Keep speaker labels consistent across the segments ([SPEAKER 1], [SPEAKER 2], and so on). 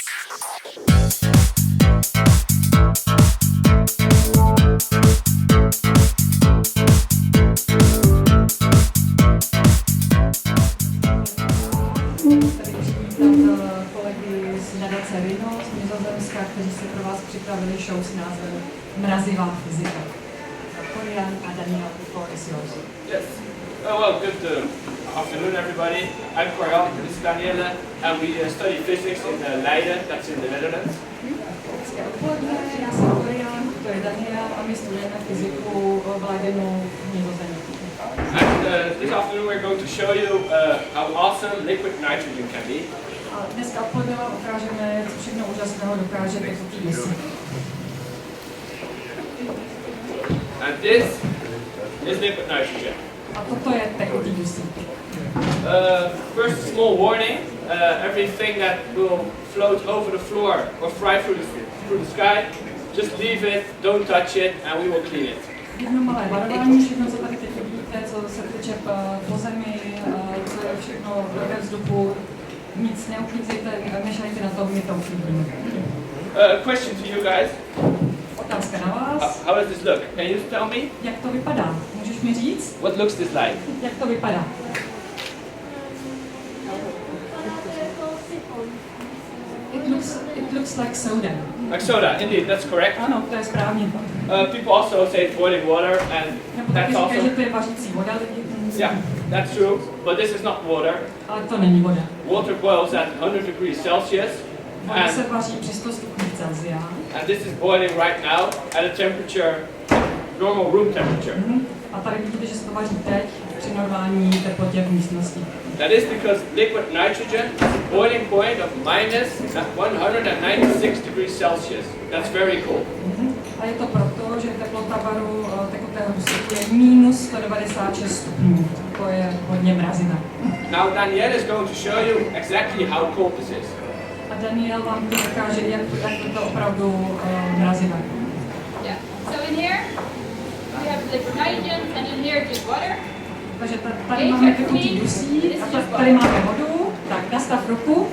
[SPEAKER 1] Kolegy z nadace Rino z Nizozemska, kteří si pro vás připravili show s názvem Mrazivá fyzika. Korian a Daniel, the floor is yours.
[SPEAKER 2] Yes. Well, good afternoon, everybody. I'm Korian, this is Daniele, and we study physics in Leiden, that's in the Netherlands.
[SPEAKER 1] Hezké odpoledne, já jsem Korian, to je Daniel a my studujeme fyziku v Leidenu v Nizozemí.
[SPEAKER 2] And this afternoon we're going to show you how awesome liquid nitrogen can be.
[SPEAKER 1] A dneska odpoledne vám ukážeme, co všechno úžasného dokáže tekutý dusík.
[SPEAKER 2] And this is liquid nitrogen.
[SPEAKER 1] A toto je tekutý dusík.
[SPEAKER 2] First, a small warning. Everything that will float over the floor or fly through the sky, just leave it, don't touch it, and we will clean it.
[SPEAKER 1] Jedno malé varování, všechno, co tady teď vidíte, co se teče po zemi, co je všechno ve vzduchu, nic neuklízejte, nešajte na to, my to uklízíme.
[SPEAKER 2] Question to you guys.
[SPEAKER 1] Otázka na vás.
[SPEAKER 2] How does this look? Can you tell me?
[SPEAKER 1] Jak to vypadá? Můžeš mi říct?
[SPEAKER 2] What looks this like?
[SPEAKER 1] Jak to vypadá? It looks like soda.
[SPEAKER 2] Like soda, indeed, that's correct.
[SPEAKER 1] Ano, to je správně.
[SPEAKER 2] People also say it's boiling water, and that's also...
[SPEAKER 1] Říkají, že to je vařící voda.
[SPEAKER 2] Yeah, that's true, but this is not water.
[SPEAKER 1] Ale to není voda.
[SPEAKER 2] Water boils at 100 degrees Celsius,
[SPEAKER 1] Voda se vaří při 100 stupních Celsia.
[SPEAKER 2] and this is boiling right now at a temperature, normal room temperature.
[SPEAKER 1] A tady vidíte, že se to vaří teď při normální teplotě v místnosti.
[SPEAKER 2] That is because liquid nitrogen has a boiling point of minus 196 degrees Celsius. That's very cold.
[SPEAKER 1] A je to proto, že teplota varu tekutého dusíku je minus 196 stupňů. To je hodně mrazivé.
[SPEAKER 2] Now Danielle is going to show you exactly how cold this is.
[SPEAKER 1] A Daniel vám to dokáže, jak je to opravdu mrazivé.
[SPEAKER 3] Yeah. So in here we have liquid nitrogen, and in here just water.
[SPEAKER 1] Takže tady máme tekutý dusík a tady máme vodu. Tak, nastav ruku.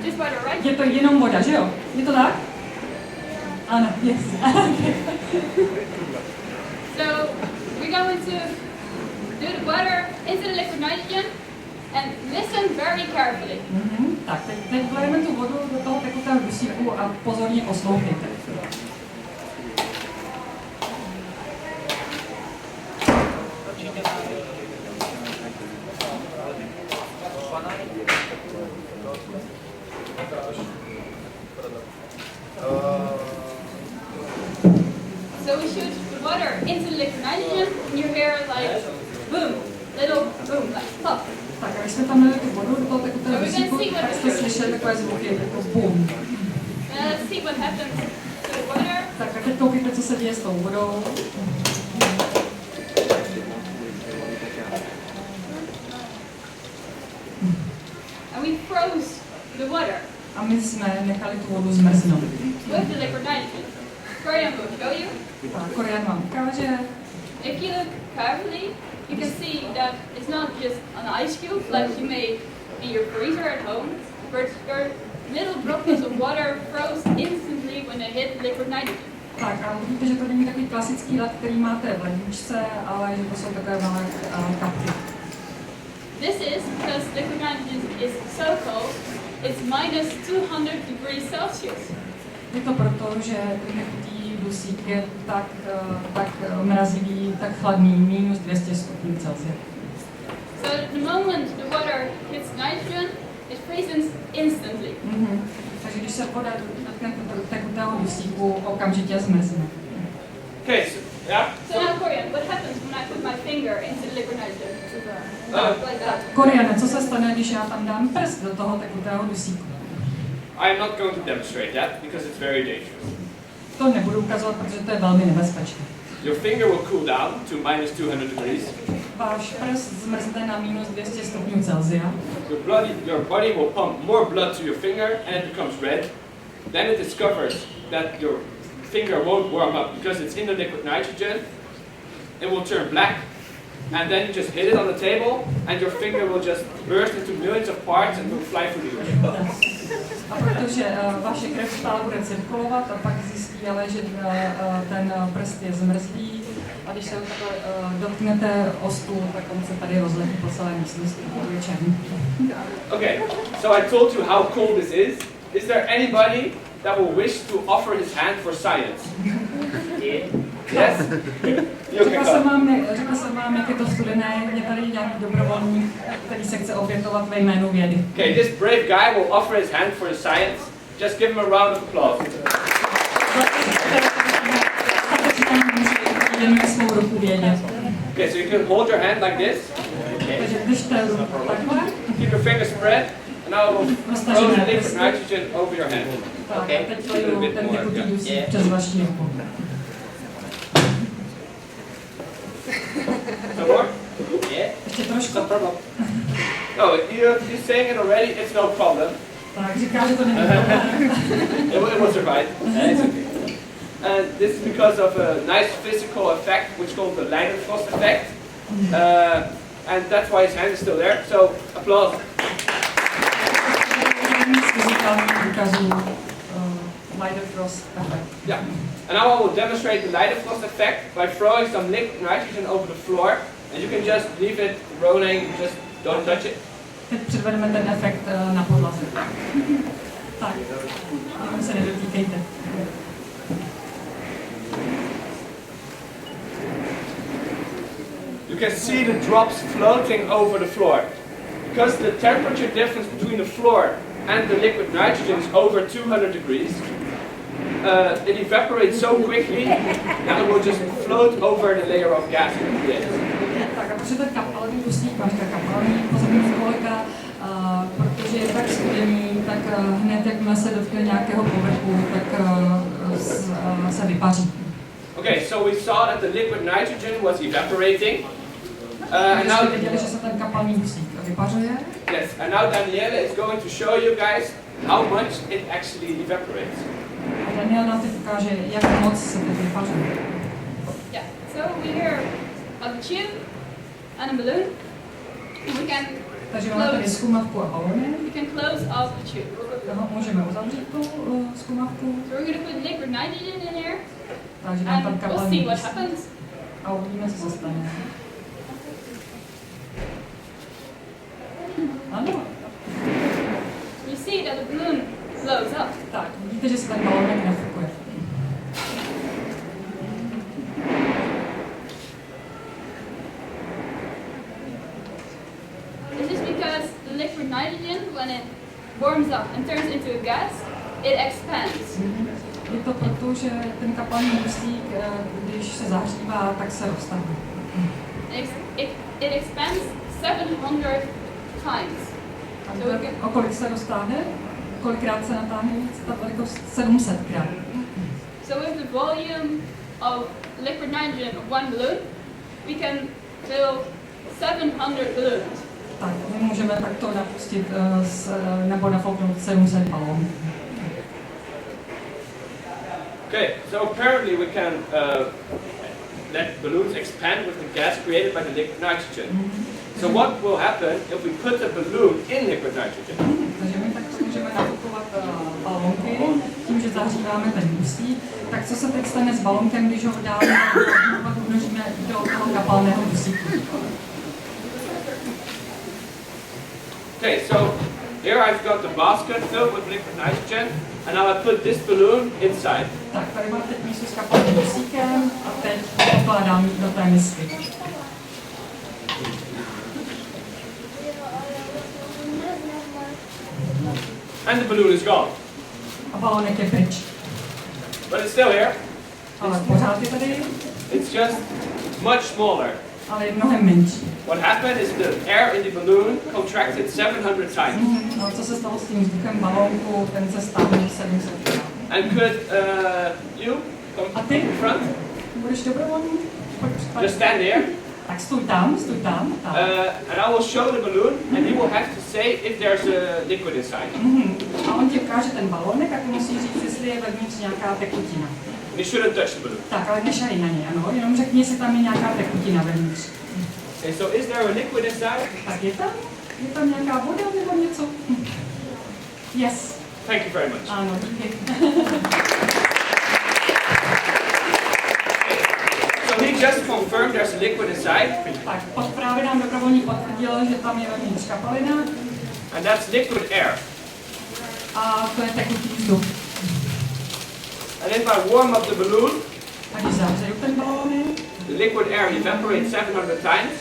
[SPEAKER 3] Just water, right?
[SPEAKER 1] Je to jenom voda, že jo? Je to tak? Ano, yes.
[SPEAKER 3] So we're going to do the water into the liquid nitrogen and listen very carefully.
[SPEAKER 1] Tak, teď vlejeme tu vodu do toho tekutého dusíku a pozorně poslouchejte.
[SPEAKER 3] So we shoot the water into the liquid nitrogen, and you hear like boom, little boom, like pop.
[SPEAKER 1] Tak, a když jsme tam dali tu vodu do toho tekutého dusíku, tak jste slyšeli takové zvuky jako boom.
[SPEAKER 3] Let's see what happens to the water.
[SPEAKER 1] Tak a teď koukejte, co se děje s tou vodou.
[SPEAKER 3] And we froze the water
[SPEAKER 1] A my jsme nechali tu vodu zmrznout.
[SPEAKER 3] with the liquid nitrogen. Korian will show you.
[SPEAKER 1] A Korian vám ukáže.
[SPEAKER 3] If you look carefully, you can see that it's not just an ice cube like you may in your freezer at home, but your little droplets of water froze instantly when they hit liquid nitrogen.
[SPEAKER 1] Tak a vidíte, že to není takový klasický led, který máte v ledničce, ale že to jsou takové malé kapky.
[SPEAKER 3] This is because liquid nitrogen is so cold, it's minus 200 degrees Celsius.
[SPEAKER 1] Je to proto, že ten tekutý dusík je tak mrazivý, tak chladný, minus 200 stupňů Celsia.
[SPEAKER 3] So the moment the water hits nitrogen, it freezes instantly.
[SPEAKER 1] Takže když se voda dotkne tekutého dusíku, okamžitě zmrzne.
[SPEAKER 2] Okay, so, yeah?
[SPEAKER 3] So now Korian, what happens when I put my finger into the liquid nitrogen? Like that.
[SPEAKER 1] Koriane, co se stane, když já tam dám prst do toho tekutého dusíku?
[SPEAKER 2] I am not going to demonstrate that because it's very dangerous.
[SPEAKER 1] To nebudu ukazovat, protože to je velmi nebezpečné.
[SPEAKER 2] Your finger will cool down to minus 200 degrees.
[SPEAKER 1] Váš prst zmrzne na minus 200 stupňů Celsia.
[SPEAKER 2] Your body will pump more blood to your finger and it becomes red. Then it discovers that your finger won't warm up because it's in the liquid nitrogen. It will turn black. And then you just hit it on the table and your finger will just burst into millions of parts and will fly through the air.
[SPEAKER 1] A protože vaše krev stále bude cirkulovat a pak zjistí ale, že ten prst je zmrzlý a když se takhle dotknete o stůl, tak on se tady rozletí po celé místnosti. Je černý.
[SPEAKER 2] Okay, so I told you how cool this is. Is there anybody that will wish to offer his hand for science? Yes?
[SPEAKER 1] Řekla jsem vám, jak je to studené, je tady nějaký dobrovolník, který se chce obětovat ve jménu vědy.
[SPEAKER 2] Okay, this brave guy will offer his hand for the science. Just give him a round of applause. Okay, so you can hold your hand like this. Keep your fingers spread, and now I will throw the liquid nitrogen over your hand. Okay, a little bit more. Yeah. Some more? Yeah. No problem. No, you're saying it already, it's no problem. It will survive. It's okay. And this is because of a nice physical effect, which is called the Leidenfrost effect. And that's why his hand is still there. So, applause. Yeah. And now I will demonstrate the Leidenfrost effect by throwing some liquid nitrogen over the floor. And you can just leave it rolling, just don't touch it.
[SPEAKER 1] Teď předvedeme ten efekt na podlaze. Tak, jenom se nedotýkejte.
[SPEAKER 2] You can see the drops floating over the floor. Because the temperature difference between the floor and the liquid nitrogen is over 200 degrees, it evaporates so quickly that it will just float over the layer of gas it creates.
[SPEAKER 1] Tak a protože ten kapalný dusík, máš kapalný pozemní kolega, protože je tak studený, tak hned jakmile se dotkne nějakého povrchu, tak se vypaří.
[SPEAKER 2] Okay, so we saw that the liquid nitrogen was evaporating. And now
[SPEAKER 1] viděli, že se ten kapalný dusík vypařuje.
[SPEAKER 2] Yes, and now Daniele is going to show you guys how much it actually evaporates.
[SPEAKER 1] A Daniel nám teď ukáže, jak moc se to vypařuje.
[SPEAKER 3] Yeah, so we here have a tube and a balloon. And we can
[SPEAKER 1] Takže máme tady zkumavku a balony.
[SPEAKER 3] We can close off the tube.
[SPEAKER 1] Můžeme uzavřít tu zkumavku.
[SPEAKER 3] So we're going to put liquid nitrogen in here.
[SPEAKER 1] Takže nám tam
[SPEAKER 3] And we'll
[SPEAKER 1] kapalný
[SPEAKER 3] see what
[SPEAKER 1] dusík.
[SPEAKER 3] happens.
[SPEAKER 1] A uvidíme, co se stane. Ano.
[SPEAKER 3] You see that the balloon blows up.
[SPEAKER 1] Tak, vidíte, že se ten balonek nafukuje.
[SPEAKER 3] This is because the liquid nitrogen, when it warms up and turns into a gas, it expands.
[SPEAKER 1] Je to proto, že ten kapalný dusík, když se zahřívá, tak se roztahuje.
[SPEAKER 3] It expands 700 times. So
[SPEAKER 1] o kolik se roztáhne? Kolikrát se natáhne víc? Ta velikost 700krát.
[SPEAKER 3] So with the volume of liquid nitrogen of one balloon, we can fill 700 balloons.
[SPEAKER 1] Tak, my můžeme takto napustit nebo nafouknout 700 balónů.
[SPEAKER 2] Okay, so apparently we can let balloons expand with the gas created by the liquid nitrogen. So what will happen if we put the balloon in liquid nitrogen?
[SPEAKER 1] Takže my takto můžeme nafukovat balónky tím, že zahříváme ten dusík. Tak co se teď stane s balónkem, když ho dáme a množíme do toho kapalného dusíku?
[SPEAKER 2] Okay, so here I've got the basket filled with liquid nitrogen, and now I put this balloon inside.
[SPEAKER 1] Tak, tady mám teď mísu s kapalným dusíkem a teď pokládám do té misky.
[SPEAKER 2] And the balloon is gone.
[SPEAKER 1] A balónek je pryč.
[SPEAKER 2] But it's still here.
[SPEAKER 1] Ale pořád je tady,
[SPEAKER 2] It's just much smaller.
[SPEAKER 1] ale je mnohem menší.
[SPEAKER 2] What happened is the air in the balloon contracted 700 times.
[SPEAKER 1] No, co se stalo s tím vzduchem balónku, ten se stáhl 700krát.
[SPEAKER 2] And could you come
[SPEAKER 1] A ty?
[SPEAKER 2] in front?
[SPEAKER 1] Budeš dobrovolný?
[SPEAKER 2] Just stand here.
[SPEAKER 1] Tak stůj tam, tak.
[SPEAKER 2] And I will show the balloon, and you will have to say if there's a liquid inside.
[SPEAKER 1] A on ti ukáže ten balónek a ty musíš říct, jestli je vevnitř nějaká tekutina.
[SPEAKER 2] And you shouldn't touch the balloon.
[SPEAKER 1] Tak, ale nešahej na ně, ano, jenom řekni, jestli tam je nějaká tekutina vevnitř.
[SPEAKER 2] Okay, so is there a liquid inside?
[SPEAKER 1] Tak je tam nějaká voda nebo něco? Yes.
[SPEAKER 2] Thank you very much.
[SPEAKER 1] Ano, díky.
[SPEAKER 2] So he just confirmed there's a liquid inside.
[SPEAKER 1] Tak, právě nám dobrovolník potvrdil, že tam je vevnitř kapalina.
[SPEAKER 2] And that's liquid air.
[SPEAKER 1] A to je tekutý vzduch.
[SPEAKER 2] And if I warm up the balloon,
[SPEAKER 1] A když zavřeju ten balóny,
[SPEAKER 2] the liquid air evaporates 700 times.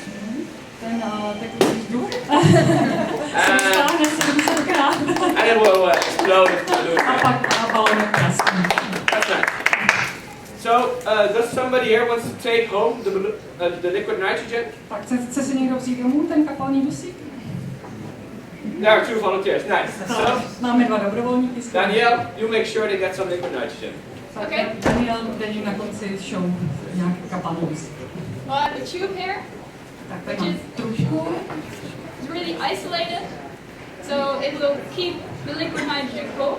[SPEAKER 1] ten tekutý vzduch se stáhne 700krát.
[SPEAKER 2] And it will explode if the balloon.
[SPEAKER 1] A pak balónek praskne.
[SPEAKER 2] That's nice. So, does somebody here wants to take home the liquid nitrogen?
[SPEAKER 1] Tak chce si někdo vzít domů ten kapalný dusík?
[SPEAKER 2] There are 2 volunteers. Nice. So,
[SPEAKER 1] Máme 2 dobrovolníky.
[SPEAKER 2] Daniel, you make sure they get some liquid nitrogen.
[SPEAKER 1] Okay. Daniel jde na konci show nějaký kapalný dusík.
[SPEAKER 3] Well, I have a tube here,
[SPEAKER 1] Tak tady mám trušku.
[SPEAKER 3] it's really isolated, so it will keep the liquid nitrogen cold.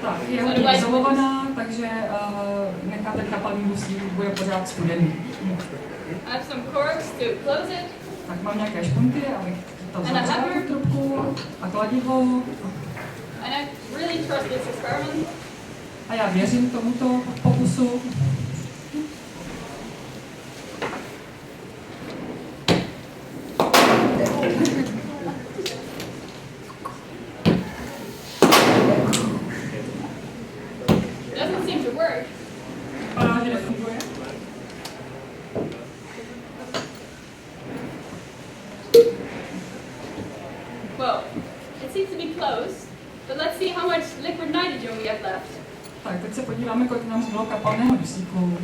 [SPEAKER 1] Tak, je hodně izolovaná, takže nechá ten kapalný dusík, bude pořád studený.
[SPEAKER 3] I have some corks to close it,
[SPEAKER 1] Tak mám nějaké špunty, abych to zavřela tu trubku a kladivo.
[SPEAKER 3] and I really trust this experiment.
[SPEAKER 1] A já věřím tomuto pokusu.
[SPEAKER 3] It doesn't seem to work.
[SPEAKER 1] Vypadá, že nefunguje.
[SPEAKER 3] Well, it seems to be close, but let's see how much liquid nitrogen we have left.
[SPEAKER 1] Tak, teď se podíváme, kolik nám zbylo kapalného dusíku.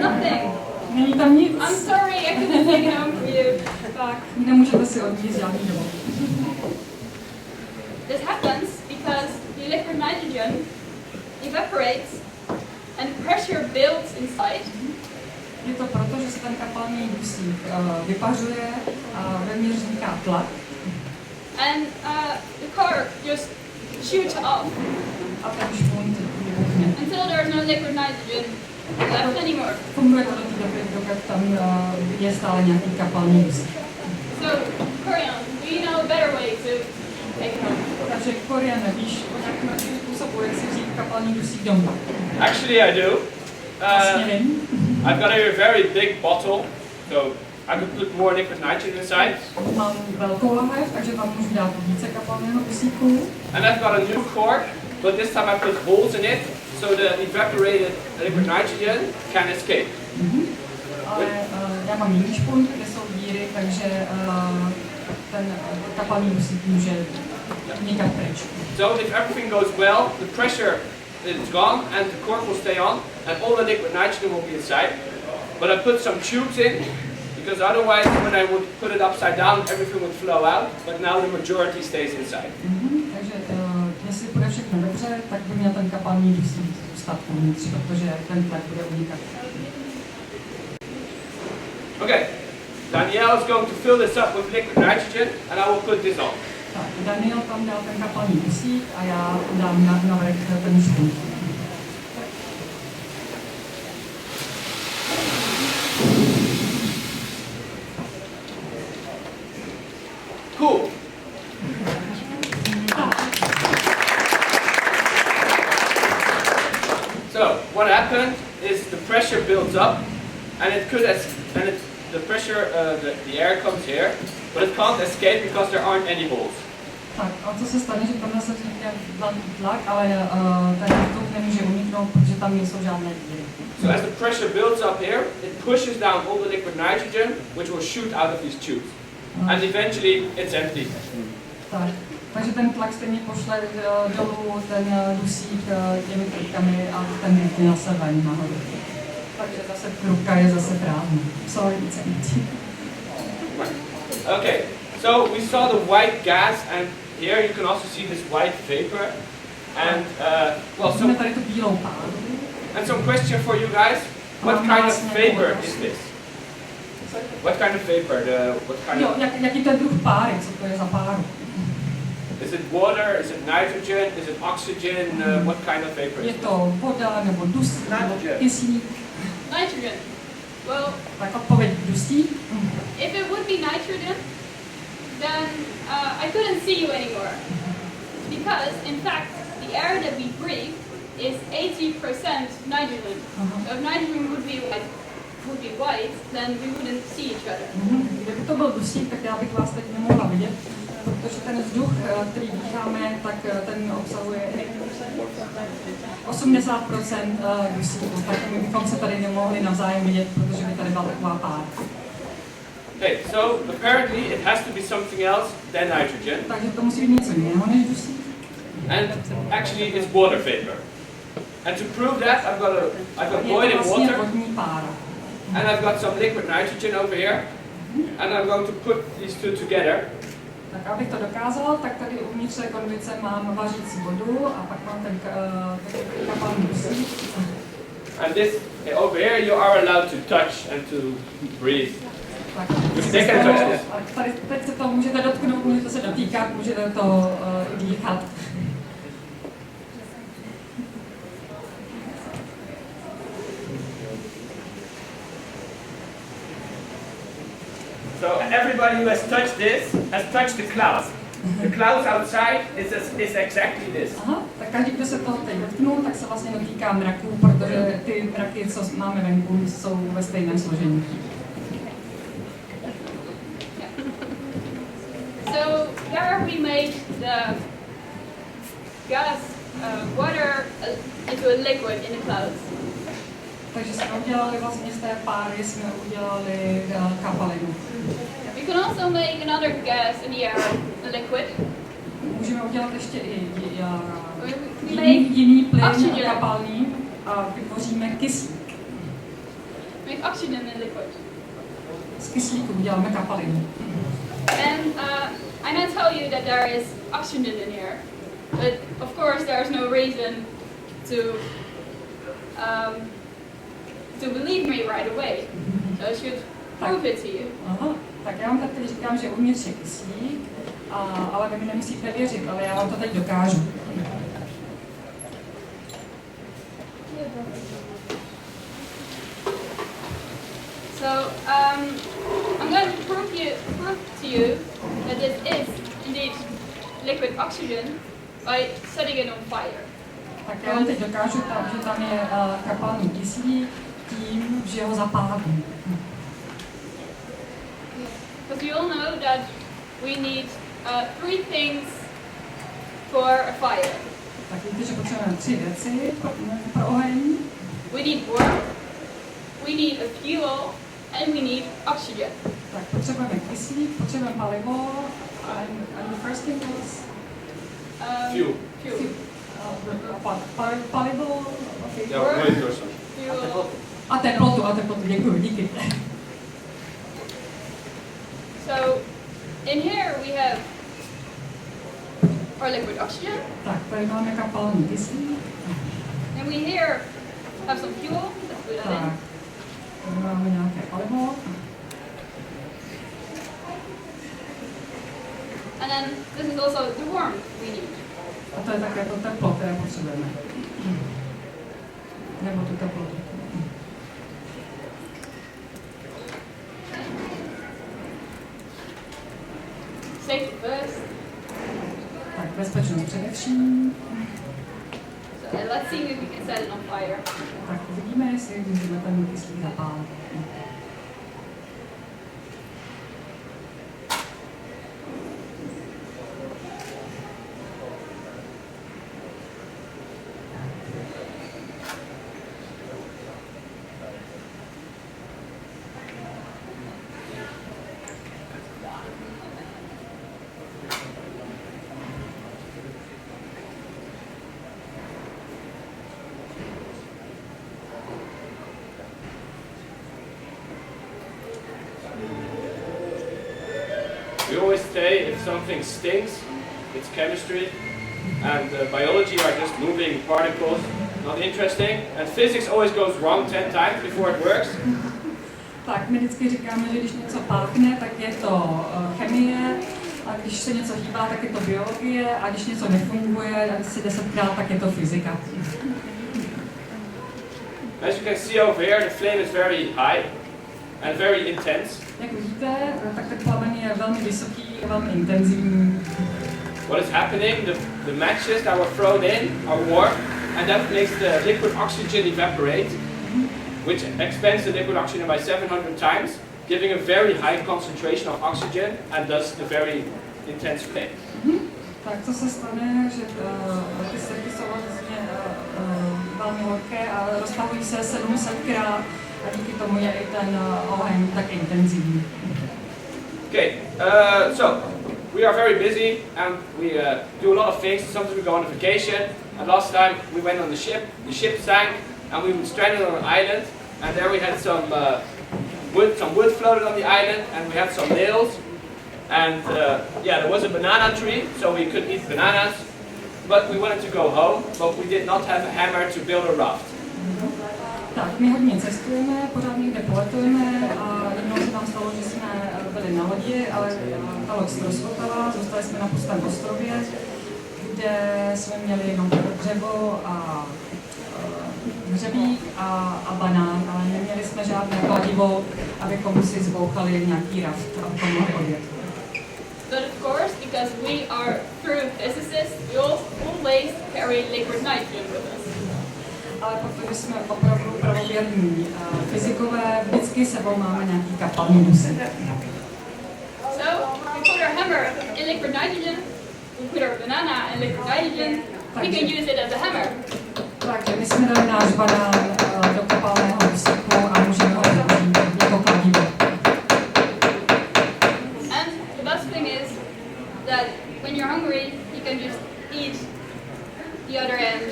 [SPEAKER 3] Nothing.
[SPEAKER 1] Není tam nic.
[SPEAKER 3] I'm sorry, I couldn't take it home for you.
[SPEAKER 1] Tak, nemůžete si odníst žádný domov.
[SPEAKER 3] This happens because the liquid nitrogen evaporates and pressure builds inside.
[SPEAKER 1] Je to proto, že se ten kapalný dusík vypařuje a vevnitř vzniká tlak.
[SPEAKER 3] And the cork just shoots off
[SPEAKER 1] A ten špunt vybuchne.
[SPEAKER 3] until there's no liquid nitrogen left anymore.
[SPEAKER 1] Funguje to do té doby, dokud tam je stále nějaký kapalný dusík.
[SPEAKER 3] So, Corian, do you know a better way to take it home?
[SPEAKER 1] Takže Korian, víš o nějakém lepším způsobu, jak si vzít kapalný dusík domů?
[SPEAKER 2] Actually, I do.
[SPEAKER 1] Vlastně vím.
[SPEAKER 2] I've got a very big bottle, so I could put more liquid nitrogen inside.
[SPEAKER 1] Mám velkou lahev, takže tam můžu dát více kapalného dusíku.
[SPEAKER 2] And I've got a new cork, but this time I put holes in it, so the evaporated liquid nitrogen can escape.
[SPEAKER 1] Ale já mám jiný špunt, kde jsou díry, takže ten kapalný dusík může někam pryč.
[SPEAKER 2] So if everything goes well, the pressure is gone and the cork will stay on, and all the liquid nitrogen will be inside. But I put some tubes in, because otherwise when I would put it upside down, everything would flow out, but now the majority stays inside.
[SPEAKER 1] Takže jestli bude všechno dobře, tak by měl ten kapalný dusík zůstat uvnitř, protože ten tlak bude unikat.
[SPEAKER 2] Okay, Danielle is going to fill this up with liquid nitrogen, and I will put this on.
[SPEAKER 1] Tak, Daniel tam dal ten kapalný dusík a já dám na vrch ten špunt.
[SPEAKER 2] Cool. So what happened is the pressure builds up, and the pressure, the air comes here, but it can't escape because there aren't any holes.
[SPEAKER 1] Tak, a co se stane, že tam se vznikne tlak, ale ten vzduch nemůže uniknout, protože tam nejsou žádné díry.
[SPEAKER 2] So as the pressure builds up here, it pushes down all the liquid nitrogen, which will shoot out of these tubes, and eventually it's empty.
[SPEAKER 1] Tak, takže ten tlak stejně pošle dolů ten dusík těmi trubkami a ten vypne zase ven nahoru. Takže zase trubka je zase prázdná. Sorry, it's empty.
[SPEAKER 2] Okay, so we saw the white gas, and here you can also see this white vapor, and well,
[SPEAKER 1] Máme tady tu bílou páru.
[SPEAKER 2] and some question for you guys: what kind of vapor is this? What kind of vapor? What kind
[SPEAKER 1] Jo,
[SPEAKER 2] of?
[SPEAKER 1] jaký to je druh páry, co to je za páru?
[SPEAKER 2] Is it water? Is it nitrogen? Is it oxygen? What kind of vapor?
[SPEAKER 1] Je
[SPEAKER 2] Is this?
[SPEAKER 1] to voda, nebo dusík, nebo kyslík?
[SPEAKER 3] Nitrogen. Well,
[SPEAKER 1] Tak odpověď dusík.
[SPEAKER 3] if it would be nitrogen, then I couldn't see you anymore. Because, in fact, the air that we breathe is 80% nitrogen. So if nitrogen would be white, then we wouldn't see each other.
[SPEAKER 1] Kdyby to byl dusík, tak já bych vás teď nemohla vidět, protože ten vzduch, který dýcháme, tak ten obsahuje 80% dusíku, tak my bychom se tady nemohli navzájem vidět, protože by tady byla taková pára.
[SPEAKER 2] Okay, so apparently it has to be something else than nitrogen.
[SPEAKER 1] Takže to musí být něco jiného než dusík.
[SPEAKER 2] And actually it's water vapor. And to prove that, I've got boiling water, and I've got some liquid nitrogen over here, and I'm going to put these two together.
[SPEAKER 1] Tak abych to dokázal, tak tady uvnitř té konvice mám vařící vodu a pak mám ten kapalný dusík.
[SPEAKER 2] And this over here you are allowed to touch and to breathe.
[SPEAKER 1] Tady teď se to můžete dotknout, můžete se dotýkat, můžete to dýchat.
[SPEAKER 2] So everybody who has touched this has touched the clouds. The clouds outside is exactly this.
[SPEAKER 1] Aha, tak každý, kdo se toho teď dotknul, tak se vlastně dotýká mraků, protože ty mraky, co máme venku, jsou ve stejném složení.
[SPEAKER 3] So there we make the gas, water into a liquid in the clouds.
[SPEAKER 1] Takže jsme udělali vlastně z té páry, jsme udělali kapalinu.
[SPEAKER 3] We can also make another gas in the air, a liquid.
[SPEAKER 1] Můžeme udělat ještě i jiný plyn kapalný a vytvoříme kyslík.
[SPEAKER 3] Make oxygen in liquid.
[SPEAKER 1] Z kyslíku uděláme kapalinu.
[SPEAKER 3] And I now tell you that there is oxygen in here, but of course there is no reason to believe me right away. So I should prove it to you.
[SPEAKER 1] Aha, tak já vám tady říkám, že uvnitř je kyslík, ale vy mi nemusíte věřit, ale já vám to teď dokážu.
[SPEAKER 3] So I'm going to prove to you that this is indeed liquid oxygen by setting it on fire.
[SPEAKER 1] Tak já vám teď dokážu, že tam je kapalný kyslík tím, že ho zapálím.
[SPEAKER 3] Because you all know that we need 3 things for a fire.
[SPEAKER 1] Tak víte, že potřebujeme 3 věci pro oheň.
[SPEAKER 3] We need warmth, we need a fuel, and we need oxygen.
[SPEAKER 1] Tak potřebujeme kyslík, potřebujeme palivo, and the first thing was
[SPEAKER 2] Fuel.
[SPEAKER 1] Palivo, okay.
[SPEAKER 3] Fuel.
[SPEAKER 1] A teplotu, děkuji, díky.
[SPEAKER 3] So in here we have our liquid oxygen.
[SPEAKER 1] Tak, tady máme kapalný kyslík.
[SPEAKER 3] And we here have some fuel. Let's put that
[SPEAKER 1] Tak,
[SPEAKER 3] in.
[SPEAKER 1] tady máme nějaké palivo.
[SPEAKER 3] And then this is also the warmth we need.
[SPEAKER 1] A to je také to teplo, které potřebujeme. Nebo tu teplotu.
[SPEAKER 3] Safety first.
[SPEAKER 1] Tak, bezpečnost především.
[SPEAKER 3] So let's see if we can set it on fire.
[SPEAKER 1] Tak uvidíme, jestli můžeme ten kyslík zapálit.
[SPEAKER 2] We always say if something stinks, it's chemistry, and biology are just moving particles, not interesting, and physics always goes wrong 10 times before it works.
[SPEAKER 1] Tak, my vždycky říkáme, že když něco páchne, tak je to chemie, a když se něco hýbá, tak je to biologie, a když něco nefunguje, asi 10krát, tak je to fyzika.
[SPEAKER 2] As you can see over here, the flame is very high and very intense.
[SPEAKER 1] Jak vidíte, tak ten plamen je velmi vysoký, velmi intenzivní.
[SPEAKER 2] what is happening, the matches that were thrown in are warm, and that makes the liquid oxygen evaporate, which expands the liquid oxygen by 700 times, giving a very high concentration of oxygen and thus the very intense flame.
[SPEAKER 1] Tak co se stane, že ty srdy jsou vlastně velmi horké a roztahují se 700krát a díky tomu je i ten oheň tak intenzivní.
[SPEAKER 2] Okay, so we are very busy and we do a lot of things. Sometimes we go on a vacation, and last time we went on the ship sank, and we were stranded on an island, and there we had some wood floated on the island, and we had some nails, and yeah, there was a banana tree, so we could eat bananas, but we wanted to go home, but we did not have a hammer to build a raft.
[SPEAKER 1] Tak, my hodně cestujeme, pořád někde poletujeme a jednou se nám stalo, že jsme byli na lodi, ale ta loď ztroskotala, zůstali jsme na pustém ostrově, kde jsme měli jenom dřevo a hřebík a banán, ale neměli jsme žádné kladivo, abychom si zbouchali nějaký raft, abychom mohli odjet.
[SPEAKER 3] But of course, because we are true physicists, we always carry liquid nitrogen with us.
[SPEAKER 1] Ale protože jsme opravdu pravověrní fyzikové, vždycky sebou máme nějaký kapalný dusík.
[SPEAKER 3] So, we put our hammer in liquid nitrogen, we put our banana in liquid nitrogen, we can use it as a hammer.
[SPEAKER 1] Takže my jsme dali náš banán do kapalného dusíku a můžeme ho využít jako kladivo.
[SPEAKER 3] And the best thing is that when you're hungry, you can just eat the other end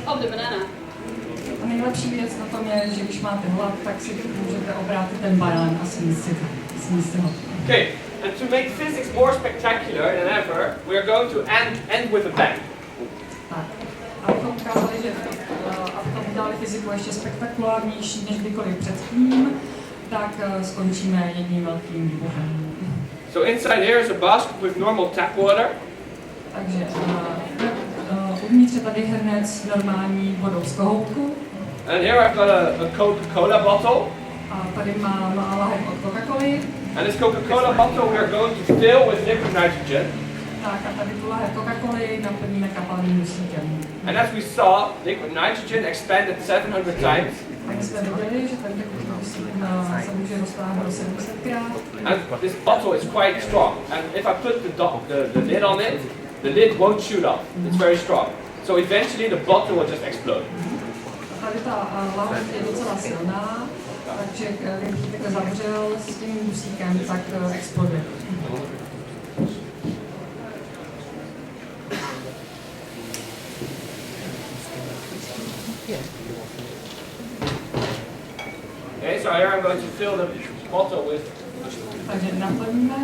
[SPEAKER 3] of the banana.
[SPEAKER 1] A nejlepší věc na tom je, že když máte hlad, tak si můžete obrátit ten banán a sníst si ho.
[SPEAKER 2] Okay, and to make physics more spectacular than ever, we are going to end with a bang.
[SPEAKER 1] Tak. Abychom ukázali, že abychom udělali fyziku ještě spektakulárnější než kdykoliv předtím, tak skončíme jedním velkým výbuchem.
[SPEAKER 2] So inside here is a basket with normal tap water.
[SPEAKER 1] Takže uvnitř je tady hrnec normální vodou z kohoutku.
[SPEAKER 2] And here I've got a Coca-Cola bottle.
[SPEAKER 1] A tady mám lahev od Coca-Coly.
[SPEAKER 2] And this Coca-Cola bottle we are going to fill with liquid nitrogen.
[SPEAKER 1] Tak a tady tu lahev Coca-Coly naplníme kapalným dusíkem.
[SPEAKER 2] And as we saw, liquid nitrogen expanded 700 times.
[SPEAKER 1] A my jsme viděli, že ten liquid dusík se může roztáhnout do 700krát.
[SPEAKER 2] And this bottle is quite strong. And if I put the lid on it, the lid won't shoot off. It's very strong. So eventually the bottle will just explode.
[SPEAKER 1] Tady ta lahev je docela silná, takže kdybych ji takhle zavřel s tím dusíkem, tak exploduje.
[SPEAKER 2] Okay, so here I'm going to fill the bottle with.
[SPEAKER 1] Takže naplníme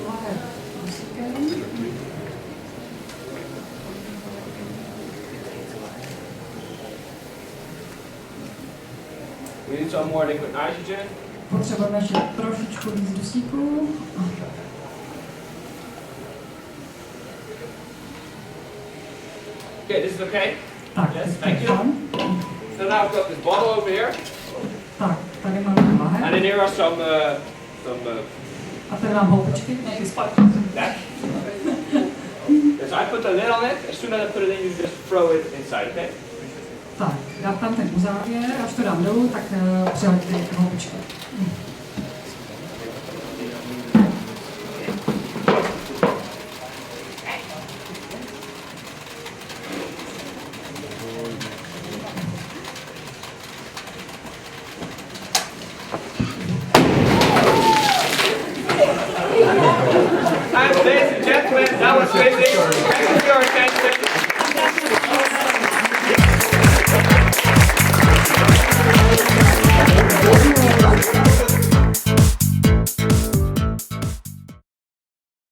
[SPEAKER 1] lahev dusíkem.
[SPEAKER 2] We need some more liquid nitrogen.
[SPEAKER 1] Potřebujeme ještě trošičku víc dusíku.
[SPEAKER 2] Okay, this is okay?
[SPEAKER 1] Tak,
[SPEAKER 2] Yes, thank you. So now I've got this bottle over here.
[SPEAKER 1] Tak, tady máme lahev.
[SPEAKER 2] And then here are some
[SPEAKER 1] A tady mám houbičky.
[SPEAKER 2] that. So I put the lid on it. As soon as I put it in, you just throw it inside, okay?
[SPEAKER 1] Tak, dám tam ten uzávěr, až to dám dolů, tak přihoďte ty houbičky.
[SPEAKER 2] And ladies and gentlemen, that was physics. Thank you for your attention.